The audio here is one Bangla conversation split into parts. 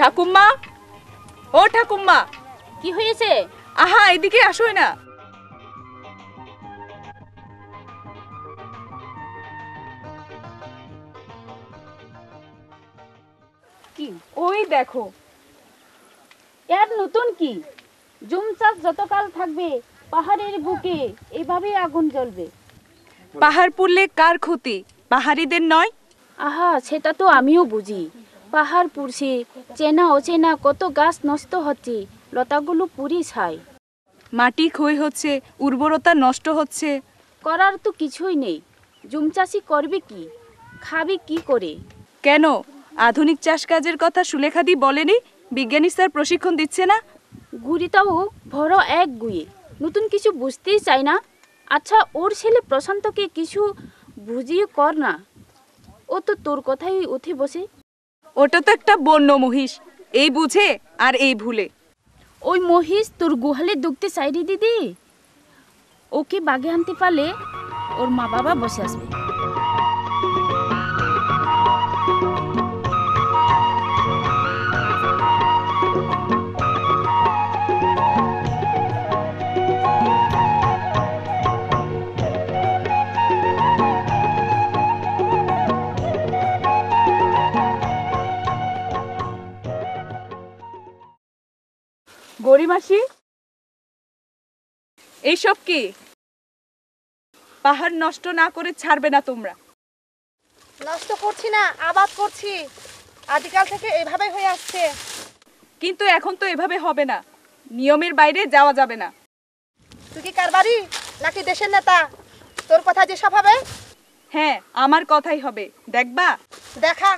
ঠাকুমা, ও ঠাকুমা, কি হয়েছে? আহা এদিকে আসোই না। কি ওই দেখো। এর নতুন কি? জুম চাষ যতকাল থাকবে পাহাড়ের বুকে এভাবেই আগুন জ্বলবে। পাহাড় পুড়লে কার ক্ষতি? পাহাড়িদের নয়? আহা, সেটা তো আমিও বুঝি। পাহাড় পুড়ছে, চেনা অচেনা কত গাছ নষ্ট হচ্ছে, লতাগুলো পুড়ি ছাই। মাটি ক্ষয় হচ্ছে, উর্বরতা নষ্ট হচ্ছে। করার তো কিছুই নেই। জুম চাষি করবে কি? খাবে কি করে? কেন আধুনিক চাষ কাজের কথা সুলেখাদি বলেনি? বিজ্ঞানী স্যার প্রশিক্ষণ দিচ্ছে না? গুড়িটাও ভরো এক গুয়ে, নতুন কিছু বুঝতেই চাই না। আচ্ছা, ওর ছেলে প্রশান্তকে কিছু বুঝিয়ে কর না, ও তো তোর কথাই উঠে বসে। ওটা তো একটা বন্য মহিষ, এই বুঝে আর এই ভুলে। ওই মহিষ তোর গুহালে দুঃখতে চাইরি দিদি। ওকে বাগে আনতে পারলে ওর মা বাবা বসে আসবে। গরিমাসি, এইসব কি? পাহাড় নষ্ট না করে ছাড়বে না তোমরা? নষ্ট করছি না, আবাদ করছি। আদিকাল থেকে এভাবেই হয়ে আসছে। কিন্তু এখন তো এভাবে হবে না, নিয়মের বাইরে যাওয়া যাবে না। তুই কি কারবারি নাকি দেশের নেতা? তোর কথা যেসব হবে। হ্যাঁ, আমার কথাই হবে, দেখবা? দেখা।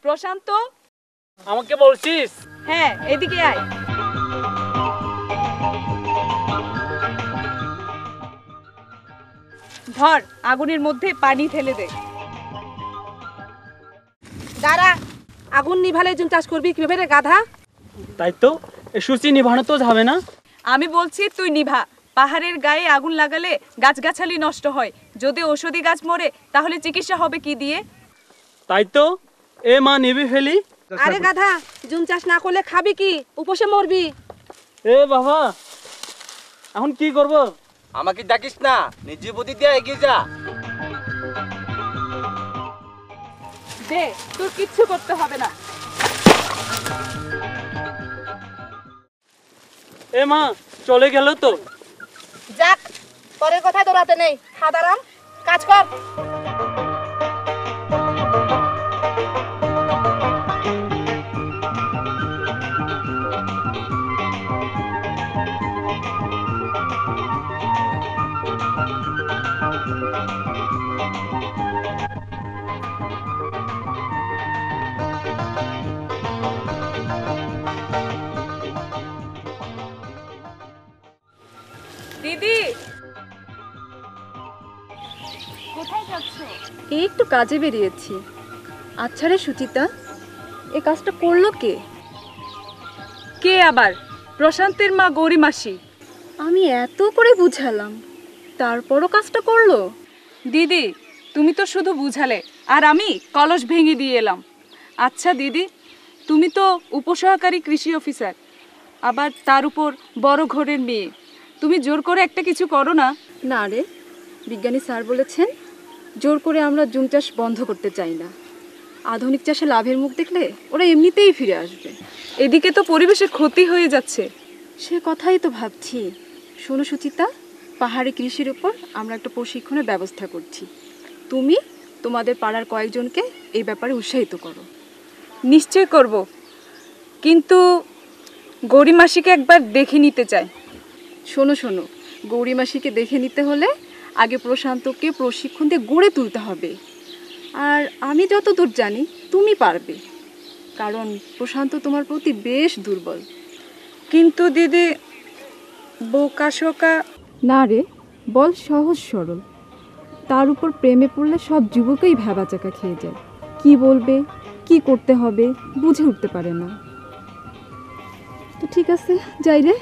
প্রশান্ত, আমাকে বলছিস? হ্যাঁ এদিকে আয়। ধর, আগুনের মধ্যে পানি ঢেলে দে। দাঁড়া, আগুন নিভালে জুম চাষ করবি কিভাবে রে গাধা? তাই তো, সূচি নিভানো তো যাবে না। আমি বলছি তুই নিভা। পাহাড়ের গায়ে আগুন লাগালে গাছগাছালি নষ্ট হয়, যদি ঔষধি গাছ মরে তাহলে চিকিৎসা হবে কি দিয়ে? তাই তো, এ মা নিবি ফেলি। আরে গাধা, জুম চাষ না করলে খাবি কি? উপসে মরবি। এ বাবা, এখন কি করব? আমাকে ডাকিস না, নিজে বুদ্ধি দিয়ে এগিয়ে যা। দে, তোর কিচ্ছু করতে হবে না। এ মা, চলে গেল তো। যাক, পরের কথায় দৌড়াতে নেই। হাদারাম, কাজ কর। দিদি, কোথায় যাচ্ছ? এই একটু কাজে বেরিয়েছি। আচ্ছা রে সুচিতা, এ কাজটা করলো কে? কে আবার? প্রশান্তের মা গরিমাসি। আমি এত করে বুঝালাম, তারপরও কাজটা করলো? দিদি, তুমি তো শুধু বুঝালে আর আমি কলস ভেঙে দিয়ে এলাম। আচ্ছা দিদি, তুমি তো উপসহকারী কৃষি অফিসার, আবার তার উপর বড় ঘরের মেয়ে, তুমি জোর করে একটা কিছু করো না? না রে, বিজ্ঞানী স্যার বলেছেন জোর করে আমরা জুম চাষ বন্ধ করতে চাই না। আধুনিক চাষে লাভের মুখ দেখলে ওরা এমনিতেই ফিরে আসবে। এদিকে তো পরিবেশের ক্ষতি হয়ে যাচ্ছে। সে কথাই তো ভাবছি। শোনো সুচিতা, পাহাড়ি কৃষির উপর আমরা একটা প্রশিক্ষণের ব্যবস্থা করছি। তুমি তোমাদের পাড়ার কয়েকজনকে এই ব্যাপারে উৎসাহিত করো। নিশ্চয় করব, কিন্তু গরিমাসিকে একবার দেখে নিতে চাই। শোনো শোনো, গৌরীমাসিকে দেখে নিতে হলে আগে প্রশান্তকে প্রশিক্ষণ দিয়ে গড়ে তুলতে হবে। আর আমি যতদূর জানি তুমি পারবে, কারণ প্রশান্ত তোমার প্রতি বেশ দুর্বল। কিন্তু দিদি, বোকাশোকা। না রে, বল সহজ সরল। তার উপর প্রেমে পড়লে সব যুবকই ভ্যাবাচাকা খেয়ে যায়। কি বলবে, কি করতে হবে বুঝে উঠতে পারে না। তো ঠিক আছে, যাই রে।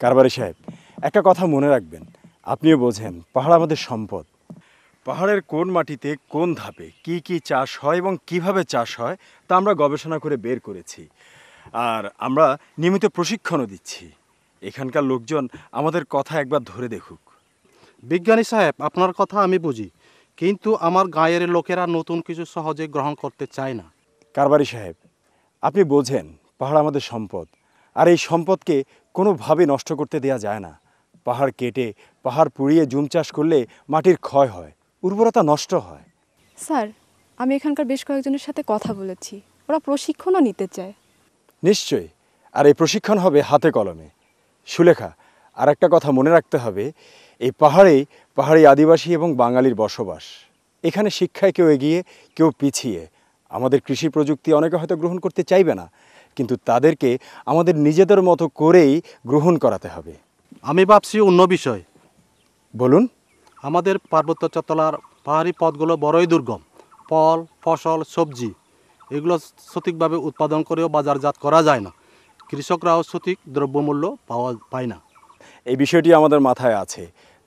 কারবারি সাহেব, একটা কথা মনে রাখবেন, আপনিও বোঝেন পাহাড় আমাদের সম্পদ। পাহাড়ের কোন মাটিতে কোন ধাপে কি কি চাষ হয় এবং কিভাবে চাষ হয় তা আমরা গবেষণা করে বের করেছি, আর আমরা নিয়মিত প্রশিক্ষণও দিচ্ছি। এখানকার লোকজন আমাদের কথা একবার ধরে দেখুক। বিজ্ঞানী সাহেব, আপনার কথা আমি বুঝি, কিন্তু আমার গাঁয়ের লোকেরা নতুন কিছু সহজে গ্রহণ করতে চায় না। কারবারি সাহেব, আপনি বোঝেন পাহাড় আমাদের সম্পদ, আর এই সম্পদকে কোনোভাবে নষ্ট করতে দেয়া যায় না। পাহাড় কেটে পাহাড় পুড়িয়ে জুম চাষ করলে মাটির ক্ষয় হয়, উর্বরতা নষ্ট হয়। স্যার, আমি এখানকার বেশ কয়েকজনের সাথে কথা বলেছি, ওরা প্রশিক্ষণও নিতে চায়। নিশ্চয়ই, আর এই প্রশিক্ষণ হবে হাতে কলমে। সুলেখা, আর একটা কথা মনে রাখতে হবে, এই পাহাড়েই পাহাড়ি আদিবাসী এবং বাঙালির বসবাস। এখানে শিক্ষায় কেউ এগিয়ে কেউ পিছিয়ে। আমাদের কৃষি প্রযুক্তি অনেকে হয়তো গ্রহণ করতে চাইবে না, কিন্তু তাদেরকে আমাদের নিজেদের মতো করেই গ্রহণ করাতে হবে। আমি ভাবছি অন্য বিষয়। বলুন। আমাদের পার্বত্য চট্টলার পাহাড়ি পথগুলো বড়ই দুর্গম। ফল, ফসল, সবজি এগুলো সঠিকভাবে উৎপাদন করেও বাজারজাত করা যায় না। কৃষকরাও সঠিক দ্রব্যমূল্য পায় না। এই বিষয়টি আমাদের মাথায় আছে,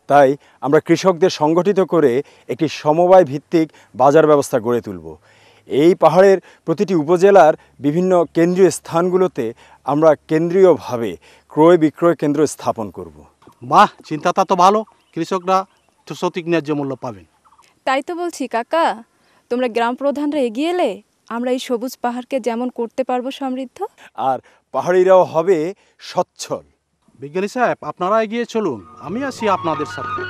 তাই আমরা কৃষকদের সংগঠিত করে একটি সমবায় ভিত্তিক বাজার ব্যবস্থা গড়ে তুলব। এই পাহাড়ের প্রতিটি উপজেলার বিভিন্ন কেন্দ্রীয় স্থানগুলোতে আমরা কেন্দ্রীয়ভাবে ক্রয় বিক্রয় কেন্দ্র স্থাপন করব। বাহ, চিন্তাটা তো ভালো। কৃষকরা সঠিক ন্যায্য মূল্য পাবেন। তাই তো বলছি কাকা, তোমরা গ্রাম প্রধানরা এগিয়ে এলে আমরা এই সবুজ পাহাড়কে যেমন করতে পারবো সমৃদ্ধ, আর পাহাড়িরাও হবে সচ্ছল। বিজ্ঞানী সাহেব, আপনারা এগিয়ে চলুন, আমি আসি আপনাদের সাথে।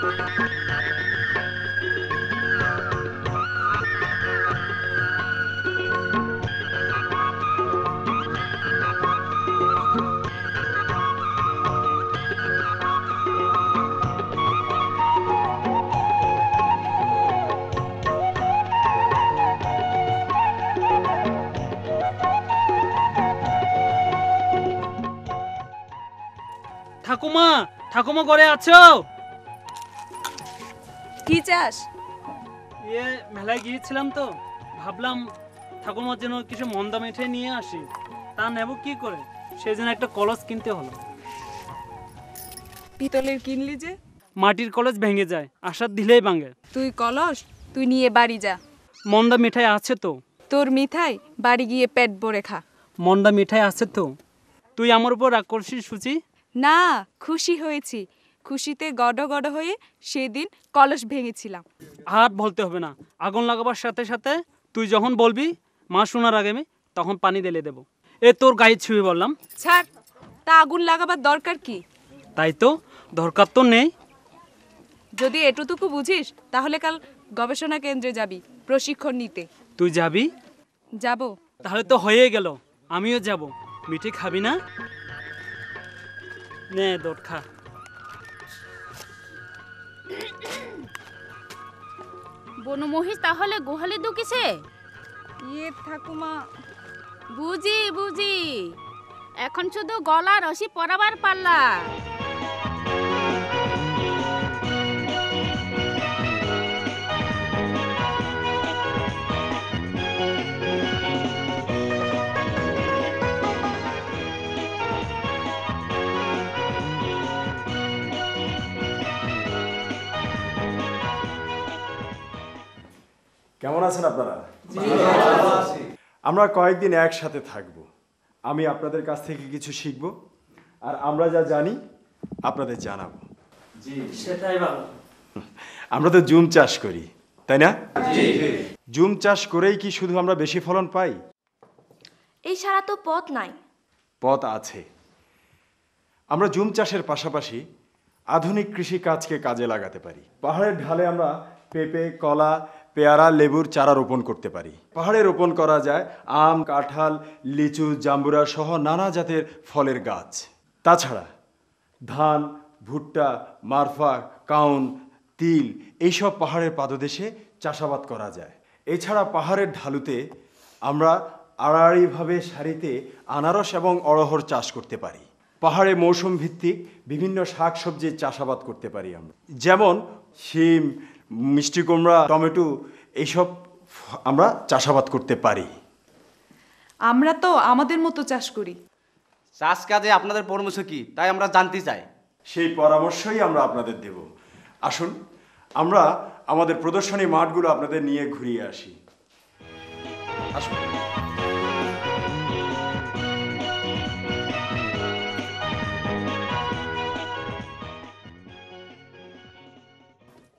ঠাকুমা, ঠাকুমা ঘরে আছো? কি চাস? মেলায় গিয়েছিলাম তো, ভাবলাম ঠাকুমার জন্য কিছু মন্দা মিঠাই নিয়ে আসি। তা নেব কি করে, সেই জন্য একটা কলস কিনতে হলো। পিতলের কিনলি যে? মাটির কলস ভেঙে যায়, আশার দিলেই ভাঙে। তুই কলস তুই নিয়ে বাড়ি যা। মন্দা মিঠাই আছে তো? তোর মিঠাই বাড়ি গিয়ে পেট ভরে খা। মন্দা মিঠাই আছে তো? তুই আমার উপর রাগ করছিস সুচি? না, খুশি হয়েছি। খুশিতে গড় গড় হয়ে সেদিন কলস ভেঙেছিলাম। আর বলতে হবে না, আগুন লাগাবার সাথে সাথে তুই যখন বলবি মা শোনার আগে আমি তখন পানি ঢেলে দেবো। তোর গায়ে ছুঁয়ে বললাম। ছাড়, তা আগুন লাগাবার দরকার কি? তাই তো, দরকার তো নেই। যদি এটুকু বুঝিস তাহলে কাল গবেষণা কেন্দ্রে যাবি প্রশিক্ষণ নিতে। তুই যাবি? যাব। তাহলে তো হয়ে গেল, আমিও যাব। মিঠে খাবি না? নে দোট খা। বনমহিষ তাহলে গোহালি ঢুকেছে? ঠাকুমা, বুঝি, এখন শুধু গলা রশি পরাবার পাল্লা। কেমন আছেন আপনারা? আমরা কয়েকদিন একসাথে থাকব। আমি আপনাদের কাছ থেকে কিছু শিখব, আর আমরা যা জানি আপনাদের জানাবো। জি, সেটাই ভালো। আমরা তো জুম চাষ করি, তাই না? জুম চাষ করেই কি শুধু আমরা বেশি ফলন পাই? এই ছাড়া তো পথ নাই। পথ আছে। আমরা জুম চাষের পাশাপাশি আধুনিক কৃষি কাজকে কাজে লাগাতে পারি। পাহাড়ের ঢালে আমরা পেঁপে, কলা, পেয়ারা, লেবুর চারা রোপণ করতে পারি। পাহাড়ে রোপণ করা যায় আম, কাঁঠাল, লিচু, জাম্বুরা সহ নানা জাতের ফলের গাছ। তাছাড়া ধান, ভুট্টা, মারফা, কাউন, তিল এইসব পাহাড়ের পাদদেশে চাষাবাদ করা যায়। এছাড়া পাহাড়ের ঢালুতে আমরা আড়াআড়িভাবে সারিতে আনারস এবং অড়হর চাষ করতে পারি। পাহাড়ে মৌসুম ভিত্তিক বিভিন্ন শাকসবজির চাষাবাদ করতে পারি আমরা, যেমন শিম, মিষ্টি কুমড়া, টমেটো এইসব আমরা চাষাবাদ করতে পারি। আমরা তো আমাদের মতো চাষ করি। চাষ কাজে আপনাদের পরামর্শ কি তাই আমরা জানতে চাই। সেই পরামর্শই আমরা আপনাদের দেব। আসুন আমরা আমাদের প্রদর্শনী মাঠগুলো আপনাদের নিয়ে ঘুরিয়ে আসি। আসুন।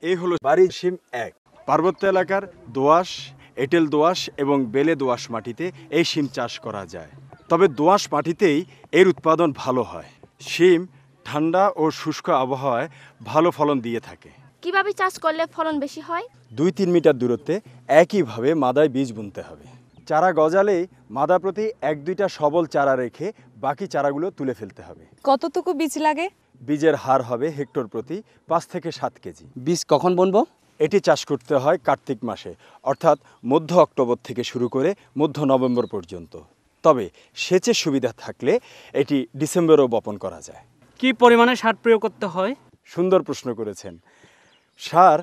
এই হলো বাড়ি সিম 1। পার্বত্য এলাকার দোআঁশ, এঁটেল দোআঁশ এবং বেলে দোআঁশ মাটিতে এই শিম চাষ করা যায়। তবে দোআঁশ মাটিতেই এর উৎপাদন ভালো হয়। শিম ঠান্ডা ও শুষ্ক আবহাওয়ায় ভালো ফলন দিয়ে থাকে। কিভাবে চাষ করলে ফলন বেশি হয়? 2-3 মিটার দূরত্বে একইভাবে মাদায় বীজ বুনতে হবে। চারা গজালেই মাদা প্রতি 1-2টা সবল চারা রেখে বাকি চারাগুলো তুলে ফেলতে হবে। কতটুকু বীজ লাগে? বীজের হার হবে হেক্টর প্রতি 5 থেকে 7 কেজি। বীজ কখন বুনবো? এটি চাষ করতে হয় কার্তিক মাসে, অর্থাৎ মধ্য অক্টোবর থেকে শুরু করে মধ্য নভেম্বর পর্যন্ত। তবে সেচের সুবিধা থাকলে এটি ডিসেম্বরেও বপন করা যায়। কি পরিমাণে সার প্রয়োগ করতে হয়? সুন্দর প্রশ্ন করেছেন। সার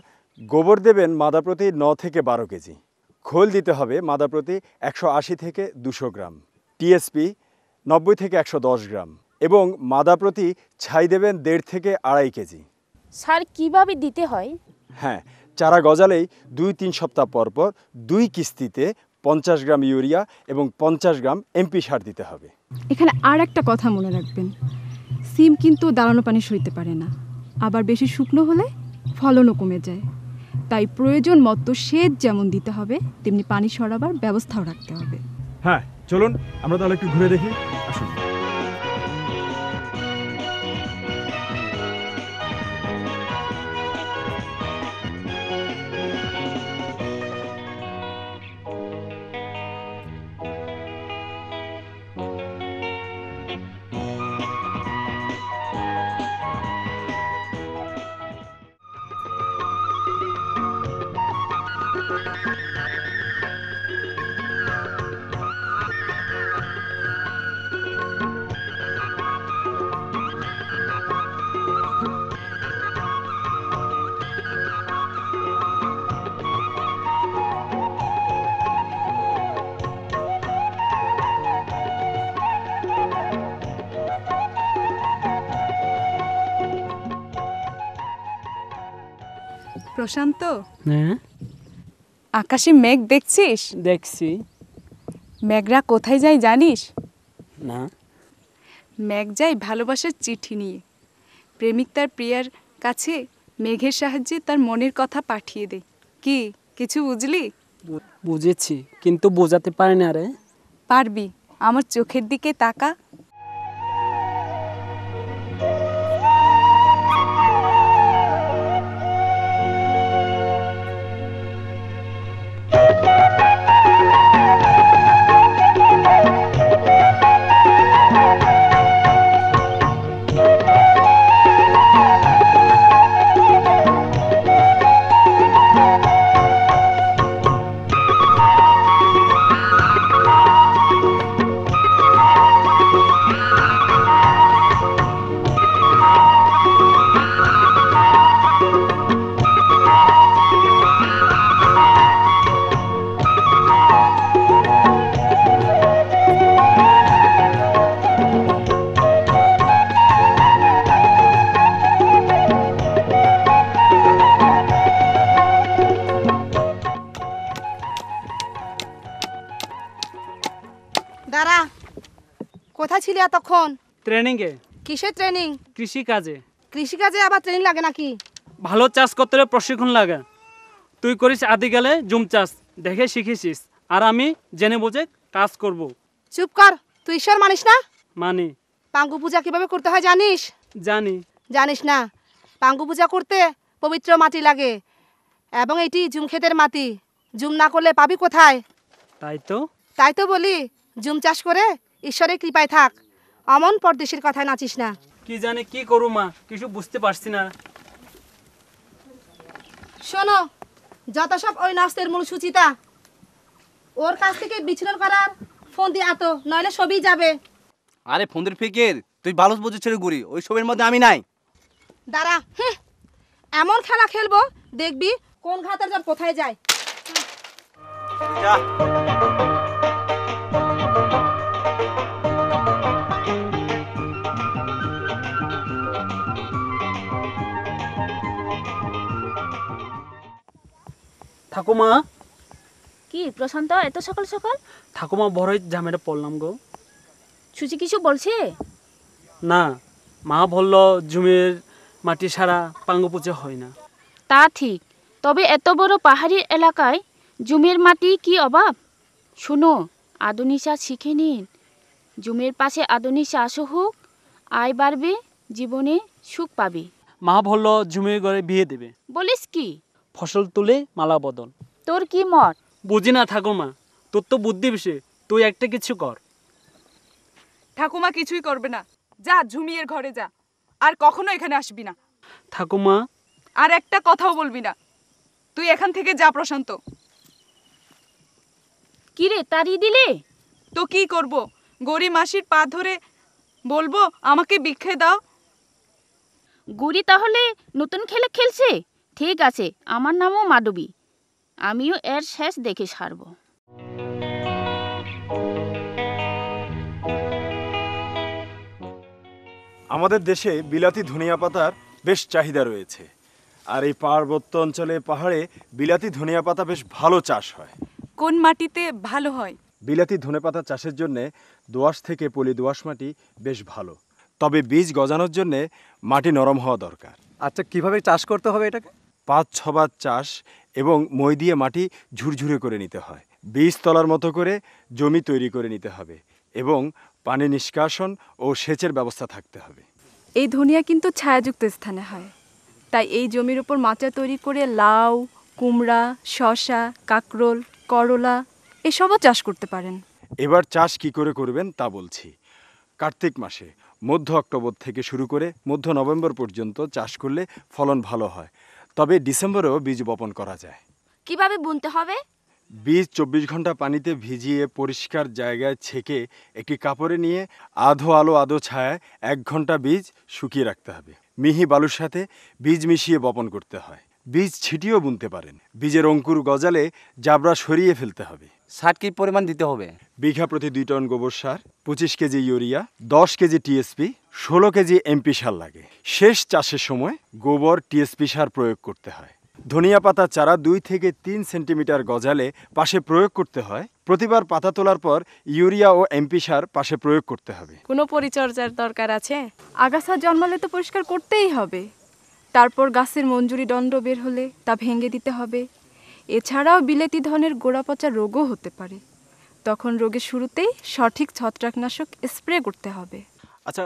গোবর দেবেন মাদা প্রতি 9 থেকে 12 কেজি। খোল দিতে হবে মাদা প্রতি 180 থেকে 200 গ্রাম। টিএসপি 90 থেকে 110 গ্রাম এবং মাদা প্রতি ছাই দেবেন 1.5 থেকে 2.5 কেজি। সার কিভাবে দিতে হয়? হ্যাঁ, চারা গজালেই 2-3 সপ্তাহ পর পর 2 কিস্তিতে 50 গ্রাম ইউরিয়া এবং 50 গ্রাম এমপি সার দিতে হবে। এখানে আর একটা কথা মনে রাখবেন, সিম কিন্তু দাঁড়ানো পানি সইতে পারে না, আবার বেশি শুকনো হলে ফলনও কমে যায়। তাই প্রয়োজন মতো সেচ যেমন দিতে হবে তেমনি পানি সরাবার ব্যবস্থাও রাখতে হবে। হ্যাঁ, চলুন আমরা তাহলে একটু ঘুরে দেখি। আসুন। প্রশান্ত, হ্যাঁ আকাশে মেঘ দেখছিস? দেখছি। মেঘরা কোথায় যায় জানিস? না। মেঘ যায় ভালোবাসার চিঠি নিয়ে। প্রেমিক তার প্রিয়ার কাছে মেঘের সাহায্যে তার মনের কথা পাঠিয়ে দেয়। কি কিছু বুঝলি? বুঝেছি, কিন্তু বোঝাতে পারি না রে। পারবি, আমার চোখের দিকে তাকা। দাঁড়া, কোথায় ছিলি এতক্ষণ? ট্রেনিংয়ে। কিসের ট্রেনিং? কৃষি কাজে। কৃষিকাজে আবার ট্রেনিং লাগে নাকি? ভালো চাষ করতে হলে প্রশিক্ষণ লাগে। তুই করিস আদিকালে জুম চাষ, দেখে শিখেছিস, আর আমি জেনে বুঝে কাজ করব। চুপ কর, তুই ঈশ্বর মানিস না? মানি। পাঙ্গু পূজা কিভাবে করতে হয় জানিস? জানি। জানিস না? পাঙ্গু পূজা করতে পবিত্র মাটি লাগে এবং এটি জুম ক্ষেতের মাটি। জুম না করলে পাবি কোথায়? তাই তো বলি, জুম চাষ করে ঈশ্বরের কৃপায় থাক, অমন পরদেশের কথায় নাচিস না। কি জানি কি করু মা, কিছু বুঝতে পারছি না। শোনো, যত সব ওই নষ্টের মূল সুচিতা, ওর কাছ থেকে বিচ্ছিন্ন করার ফোন দিয়ে আতো, নইলে সবই যাবে। আরে ফোনের ফিকির, তুই ভালো বুঝে ছেড়ে ঘুরি, ওই সবের মধ্যে আমি নাই। দাঁড়া, এমন খেলা খেলবো দেখবি কোন ঘাতের জল কোথায় যায়। যা। ঠাকুমা, কি প্রশান্ত, এত সকাল সকাল? ঠাকুমা বড়ই ঝামেলা পড়লাম গো। সুচি কিছু বলছে? না, মা বলল জমির মাটি সারা পাঙ্গপুচে হয় না। তা ঠিক, তবে এত বড় পাহাড়ি এলাকায় জমির মাটি কি অভাব? শুনো, আধুনিক চাষ শিখে নিন। জমির পাশে আধুনিক চাষও হোক, আয় বাড়বে, জীবনে সুখ পাবে। মা বলল জমির ঘরে বিয়ে দেবে, বলিস কি? ফসল তুলে মালা বদল। তোর কি মত? বুঝি না ঠাকুমা, তোর তো বুদ্ধি বেশি, তুই একটা কিছু কর। ঠাকুমা কিছুই করবে না, যা ঝুমিয়ের ঘরে যা, আর কখনো এখানে আসবি না। ঠাকুমা, আর একটা কথাও বলবি না, তুই এখান থেকে যা প্রশান্ত। কি রে, তাড়িয়ে দিলে? তো কি করব, গরিব মাসির পা ধরে বলবো আমাকে ভিক্ষে দাও? গুড়ি তাহলে নতুন খেলা খেলছে? ঠিক আছে, আমার নামও মাধবী, আমিও এর শেষ দেখে ছাড়ব। আমাদের দেশে বিলাতি ধনিয়া পাতার বেশ চাহিদা রয়েছে, আর এই পার্বত্য অঞ্চলে পাহাড়ে বিলাতি ধনিয়া পাতা বেশ ভালো চাষ হয়। কোন মাটিতে ভালো হয়? বিলাতি ধনেপাতা চাষের জন্য দোআঁশ থেকে পলি দোআঁশ মাটি বেশ ভালো, তবে বীজ গজানোর জন্য মাটি নরম হওয়া দরকার। আচ্ছা, কিভাবে চাষ করতে হবে এটাকে? 5-6 বার চাষ এবং মই দিয়ে মাটি ঝুরঝুরে করে নিতে হয়। বীজ তলার মতো করে জমি তৈরি করে নিতে হবে এবং পানি নিষ্কাশন ও সেচের ব্যবস্থা থাকতে হবে। এই ধনিয়া কিন্তু ছায়াযুক্ত স্থানে হয়, তাই এই জমির উপর মাচা তৈরি করে লাউ, কুমড়া, শসা, কাকরোল, করলা এসবও চাষ করতে পারেন। এবার চাষ কি করে করবেন তা বলছি। কার্তিক মাসে মধ্য অক্টোবর থেকে শুরু করে মধ্য নভেম্বর পর্যন্ত চাষ করলে ফলন ভালো হয়, তবে ডিসেম্বরেও বীজ বপন করা যায়। কিভাবে বুনতে হবে? বীজ 24 ঘন্টা পানিতে ভিজিয়ে পরিষ্কার জায়গায় ছেঁকে একটি কাপড়ে নিয়ে আধো আলো আধো ছায়ায় 1 ঘন্টা বীজ শুকিয়ে রাখতে হবে। মিহি বালুর সাথে বীজ মিশিয়ে বপন করতে হয়। বীজ ছিটিয়েও বুনতে পারেন। বীজের অঙ্কুর গজালে জাবরা সরিয়ে ফেলতে হবে। সার কি পরিমাণ দিতে হবে? বিঘা প্রতি 2 টন গোবর সার, 25 KG urea, 10 KG TSP, 16 KG MP সার লাগে। শেষ চাষের সময় গোবর টিএসপি সার প্রয়োগ করতে হয়। ধনিয়া পাতা চারা 2 থেকে 3 সেন্টিমিটার গজালে পাশে প্রয়োগ করতে হয়। প্রতিবার পাতা তোলার পর ইউরিয়া ও এমপি সার পাশে প্রয়োগ করতে হবে। কোনো পরিচর্যার দরকার আছে? আগাছা জন্মালে তো পরিষ্কার করতেই হবে, তারপর গাছের মঞ্জুরি দণ্ড বের হলে তা ভেঙে দিতে হবে। এছাড়াও বিলেতি ধনের গোড়া পচা রোগও হতে পারে, তখন রোগের শুরুতেই সঠিক ছত্রাকনাশক স্প্রে করতে হবে। আচ্ছা,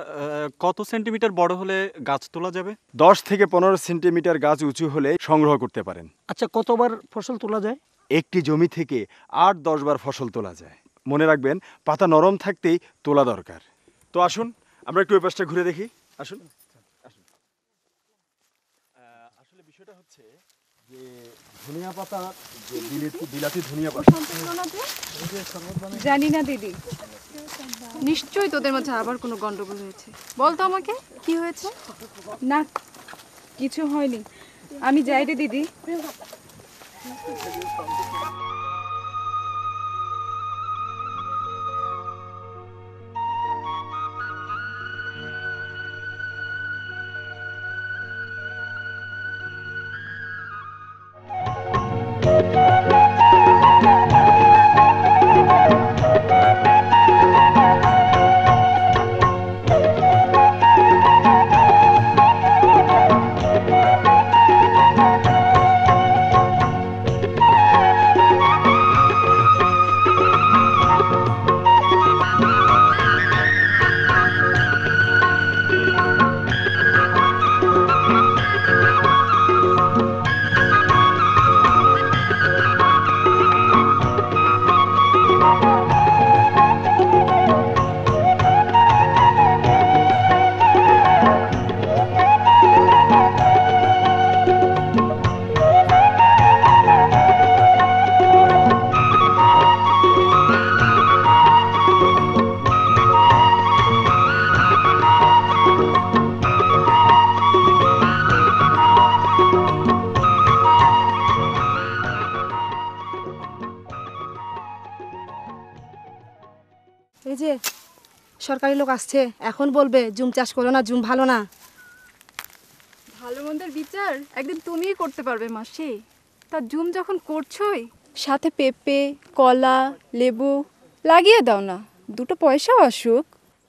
কত সেন্টিমিটার বড় হলে গাছ তোলা যাবে? 10 থেকে 15 সেন্টিমিটার গাছ উঁচু হলে সংগ্রহ করতে পারেন। আচ্ছা, কতবার ফসল তোলা যায়? একটি জমি থেকে 8-10 বার ফসল তোলা যায়। মনে রাখবেন, পাতা নরম থাকতেই তোলা দরকার। তো আসুন আমরা একটু ওই পাশটা ঘুরে দেখি। আসুন আসুন। আসলে বিষয়টা হচ্ছে যে ধনিয়া পাতা, যে বিলাতি ধনিয়া পাতা, জানি না দিদি। নিশ্চয়ই তোদের মাঝে আবার কোনো গন্ডগোল হয়েছে। বল তো আমাকে, কি হয়েছে? না, কিছু হয়নি, আমি যাই রে দিদি। এই যে সরকারি লোক আসছে, এখন বলবে জুম চাষ করো না, জুম ভালো না। ভালো মন্দের বিচার একদিন তুমিই করতে পারবে মাসি, তা জুম যখন করছোই সাথে পেঁপে কলা লেবু লাগিয়ে দাও না, দুটো পয়সাও আসুক।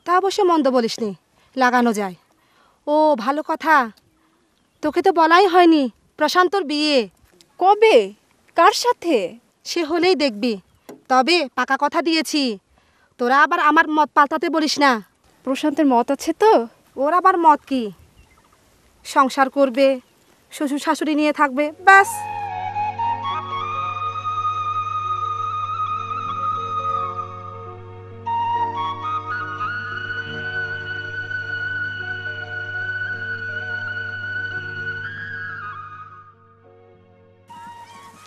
তা অবশ্য মন্দ বলিসনি, লাগানো যায়। ও ভালো কথা, তোকে তো বলাই হয়নি প্রশান্তর বিয়ে। কবে? কার সাথে? সে হলেই দেখবি। তবে পাকা কথা দিয়েছি, তোরা আবার আমার মত পাল্টাতে বলিস না। প্রশান্তের মত আছে তো? ওর আবার মত কি? সংসার করবে, শ্বশুর শাশুড়ি নিয়ে থাকবে, ব্যাস।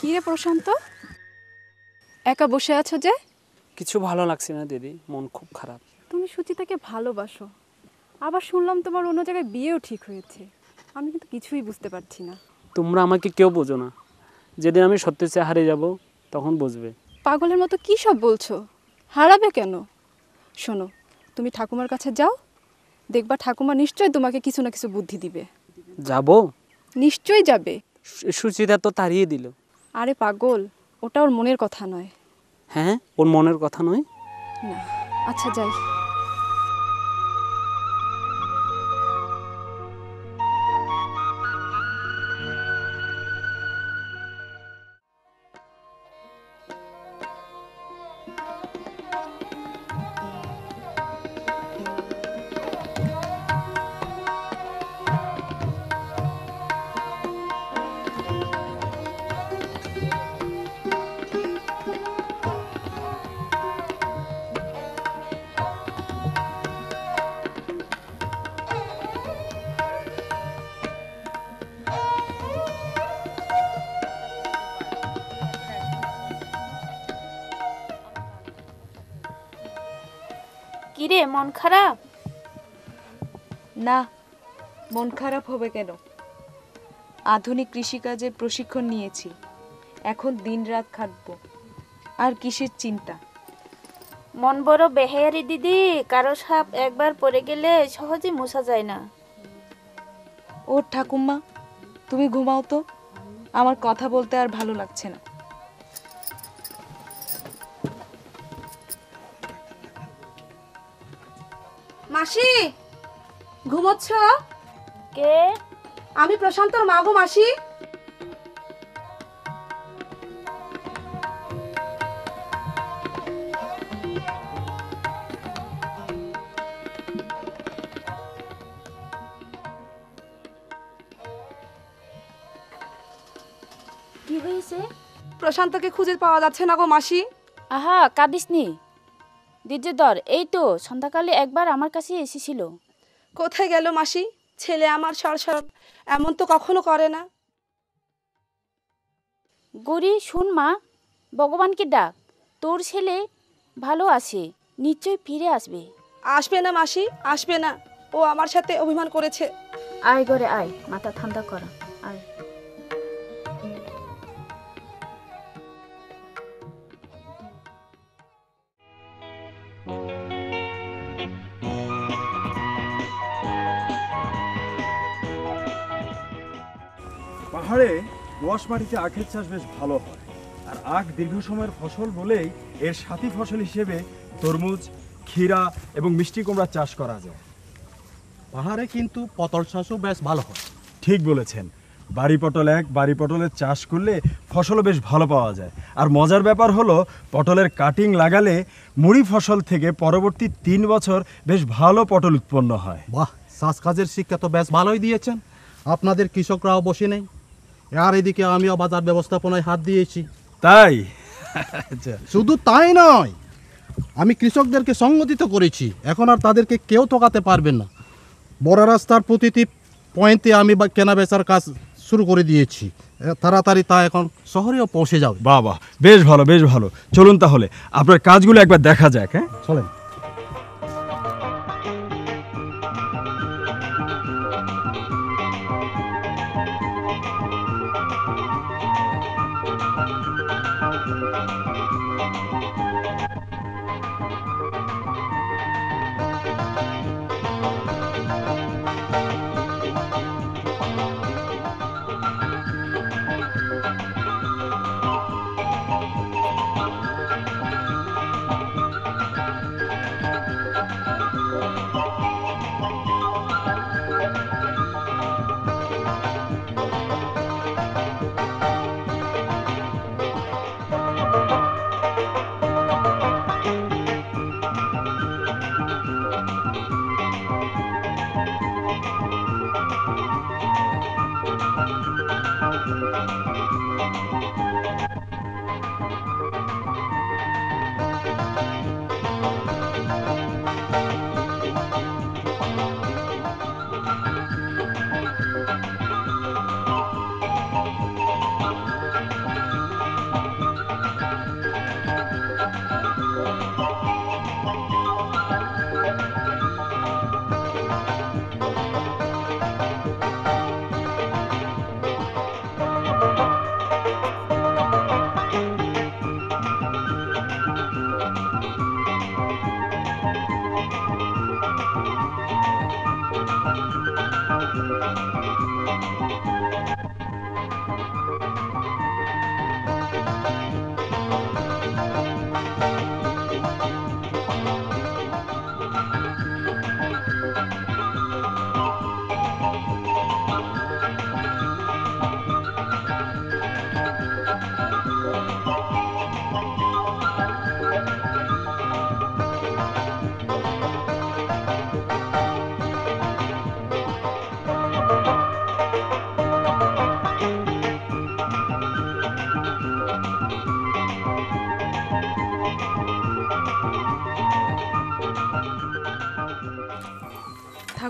কি রে প্রশান্ত, একা বসে আছো যে? কিছু ভালো লাগছে না দিদি, মন খুব খারাপ। তুমি সুচিতাকে ভালোবাসো, আবার শুনলাম তোমার অন্য জায়গায় বিয়েও ঠিক হয়েছে। আমি কিন্তু কিছুই বুঝতে পারছি না। তোমরা আমাকে কেউ বোঝো না, যেদিন আমি সত্যের চেয়ে হারিয়ে যাব তখন বুঝবে। পাগলের মতো কি সব বলছো? হারাবে কেন? শোনো, তুমি ঠাকুমার কাছে যাও, দেখবা ঠাকুমা নিশ্চয়ই তোমাকে কিছু না কিছু বুদ্ধি দিবে। যাব? নিশ্চয়ই যাবে। সুচিতা তো তাড়িয়ে দিল। আরে পাগল, ওটা ওর মনের কথা নয়। হ্যাঁ, ওর মনের কথা নয়? না, আচ্ছা যাই। কিরে, মন খারাপ? না, মন খারাপ হবে কেন? আধুনিক কৃষিকাজের প্রশিক্ষণ নিয়েছি, এখন দিনরাত খাটবো। আর কিসের চিন্তা? মন বড় বেহায়ারি দিদি, কারো সাপ একবার পড়ে গেলে সহজে মোছা যায় না। ও ঠাকুমা, তুমি ঘুমাও তো, আমার কথা বলতে আর ভালো লাগছে না। মাসি, ঘুমোচ্ছ? কে? আমি প্রশান্তর মা গো মাসি। কি হয়েছে? প্রশান্তকে খুঁজে পাওয়া যাচ্ছে না গো মাসি। আহা, কাঁদিসনি, দিদি ধর। এই তো সন্ধ্যাকালে একবার আমার কাছে এসেছিল। কোথায় গেল মাসি? ছেলে আমার সরসর এমন তো কখনো করে না। গৌরী শুন মা, ভগবানকে ডাক, তোর ছেলে ভালো আছে, নিশ্চয়ই ফিরে আসবে। আসবে না মাসি, আসবে না। ও আমার সাথে অভিমান করেছে। আয় ঘরে আয়, মাথা ঠান্ডা করা, আয়। পাহাড়ে দোআঁশ মাটিতে আখের চাষ বেশ ভালো হয়, আর আখ দীর্ঘ সময়ের ফসল বলেই এর সাথী ফসল হিসেবে তরমুজ, ক্ষীরা এবং মিষ্টি কুমড়া চাষ করা যায়। পাহাড়ে কিন্তু পটল চাষও বেশ ভালো হয়। ঠিক বলেছেন, বাড়ি পটল বাড়ি পটলের চাষ করলে ফসলও বেশ ভালো পাওয়া যায়। আর মজার ব্যাপার হলো, পটলের কাটিং লাগালে মুড়ি ফসল থেকে পরবর্তী 3 বছর বেশ ভালো পটল উৎপন্ন হয়। বাহ, চাষ কাজের শিক্ষা তো বেশ ভালোই দিয়েছেন। আপনাদের কৃষকরাও বসে নেই, আর এদিকে আমিও বাজার ব্যবস্থাপনায় হাত দিয়েছি। তাই? শুধু তাই নয়, আমি কৃষকদেরকে সংগঠিত করেছি। এখন আর তাদেরকে কেউ ঠকাতে পারবেন না। বড় রাস্তার প্রতিটি পয়েন্টে আমি কেনা বেচার কাজ শুরু করে দিয়েছি। তাড়াতাড়ি তা এখন শহরেও পৌঁছে যাবে। বাহ বাহ, বেশ ভালো বেশ ভালো। চলুন তাহলে আপনার কাজগুলো একবার দেখা যাক। হ্যাঁ চলেন।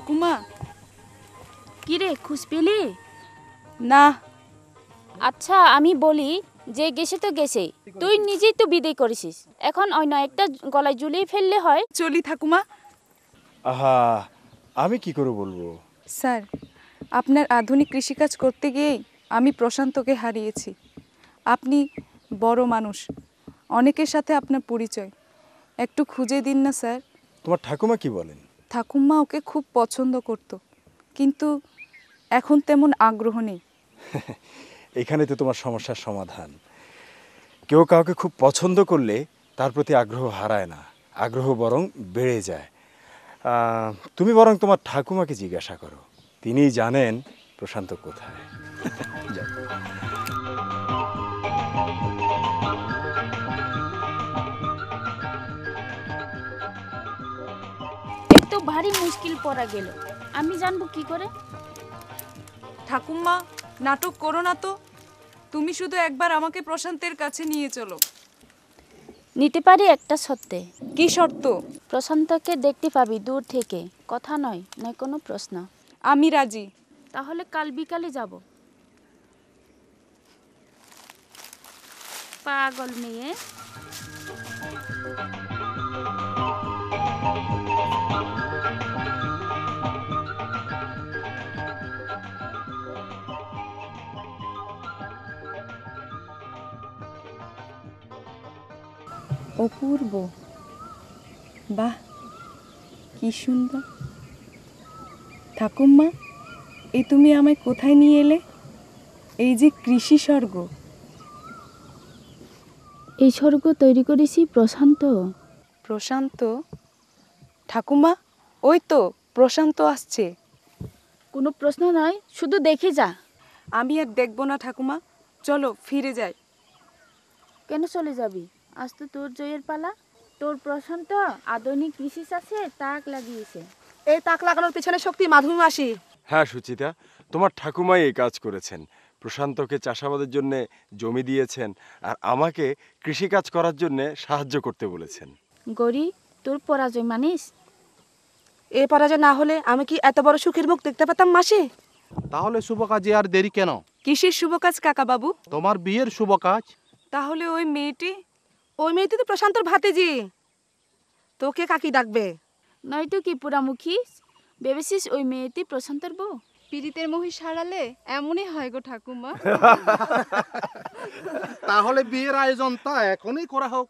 ঠাকুমা। কি রে, খুশ পেলি? না। আচ্ছা আমি বলি, যে গেছে তো গেছে, তুই নিজেই তো বিদায় করেছিস, এখন অন্য একটা গলায় ঝুলিয়ে ফেললে হয়। চলি ঠাকুমা। আহা, আমি কি করে বলবো? স্যার, আপনার আধুনিক কৃষিকাজ করতে গিয়েই আমি প্রশান্তকে হারিয়েছি। আপনি বড় মানুষ, অনেকের সাথে আপনার পরিচয়, একটু খুঁজে দিন না স্যার। তোমার ঠাকুমা কি বলেন? ঠাকুমা ওকে খুব পছন্দ করত, কিন্তু এখন তেমন আগ্রহ নেই। এখানে তো তোমার সমস্যার সমাধান। কেউ কাউকে খুব পছন্দ করলে তার প্রতি আগ্রহ হারায় না, আগ্রহ বরং বেড়ে যায়। তুমি বরং তোমার ঠাকুমাকে জিজ্ঞাসা করো, তিনিই জানেন প্রশান্ত কোথায়। যাও। এ তো ভারী মুশকিল পড়া গেল, আমি জানবো কি করে? ঠাকুমা, নাটক করো না তো। তুমি শুধু একবার আমাকে প্রশান্তের কাছে নিয়ে চলো। নিতে পারি একটা সত্যি। কি শর্ত? প্রশান্তকে দেখতে পাবি দূর থেকে, কথা নয়, নয় কোনো প্রশ্ন। আমি রাজি। তাহলে কাল বিকালে যাব। পাগল মেয়ে। অপূর্ব, বাহ কি সুন্দর। ঠাকুমা, এই তুমি আমায় কোথায় নিয়ে এলে? এই যে কৃষি স্বর্গ। এই স্বর্গ তৈরি করেছি প্রশান্ত। প্রশান্ত? ঠাকুমা, ওই তো প্রশান্ত আসছে। কোনো প্রশ্ন নয়, শুধু দেখে যা। আমি আর দেখব না ঠাকুমা, চলো ফিরে যাই। কেন চলে যাবি? আজ তো তোর জয়ের পালা। তোর প্রশান্ত আধুনিক কৃষি চাষে তাক লাগিয়েছে। এই তাক লাগানোর পিছনে শক্তি মাধবী মাসি। হ্যাঁ সুচিতা, তোমার ঠাকুমাই এই কাজ করেছেন। প্রশান্তকে চাষাবাদের জন্য জমি দিয়েছেন, আর আমাকে কৃষিকাজ করার জন্য সাহায্য করতে বলেছেন। গরি, তোর পরাজয় মানিস? এ পরাজয় না হলে আমি কি এত বড় সুখের মুখ দেখতে পেতাম মাসি? তাহলে শুভ কাজে আর দেরি কেন? কিসের শুভ কাজ কাকা বাবু? তোমার বিয়ের শুভ কাজ। তাহলে ওই মেয়েটি? ওই মেয়েটি তো প্রশান্তর ভাতিজি, তোকে কাকি ডাকবে। নয়তো কি পোড়ামুখী ভেবেছিস ওই মেয়েটি প্রশান্তর বউ? পীড়িতের মহি সারালে এমনই হয় গো ঠাকুমা। তাহলে বিয়ের আয়োজন তা এখনই করা হোক।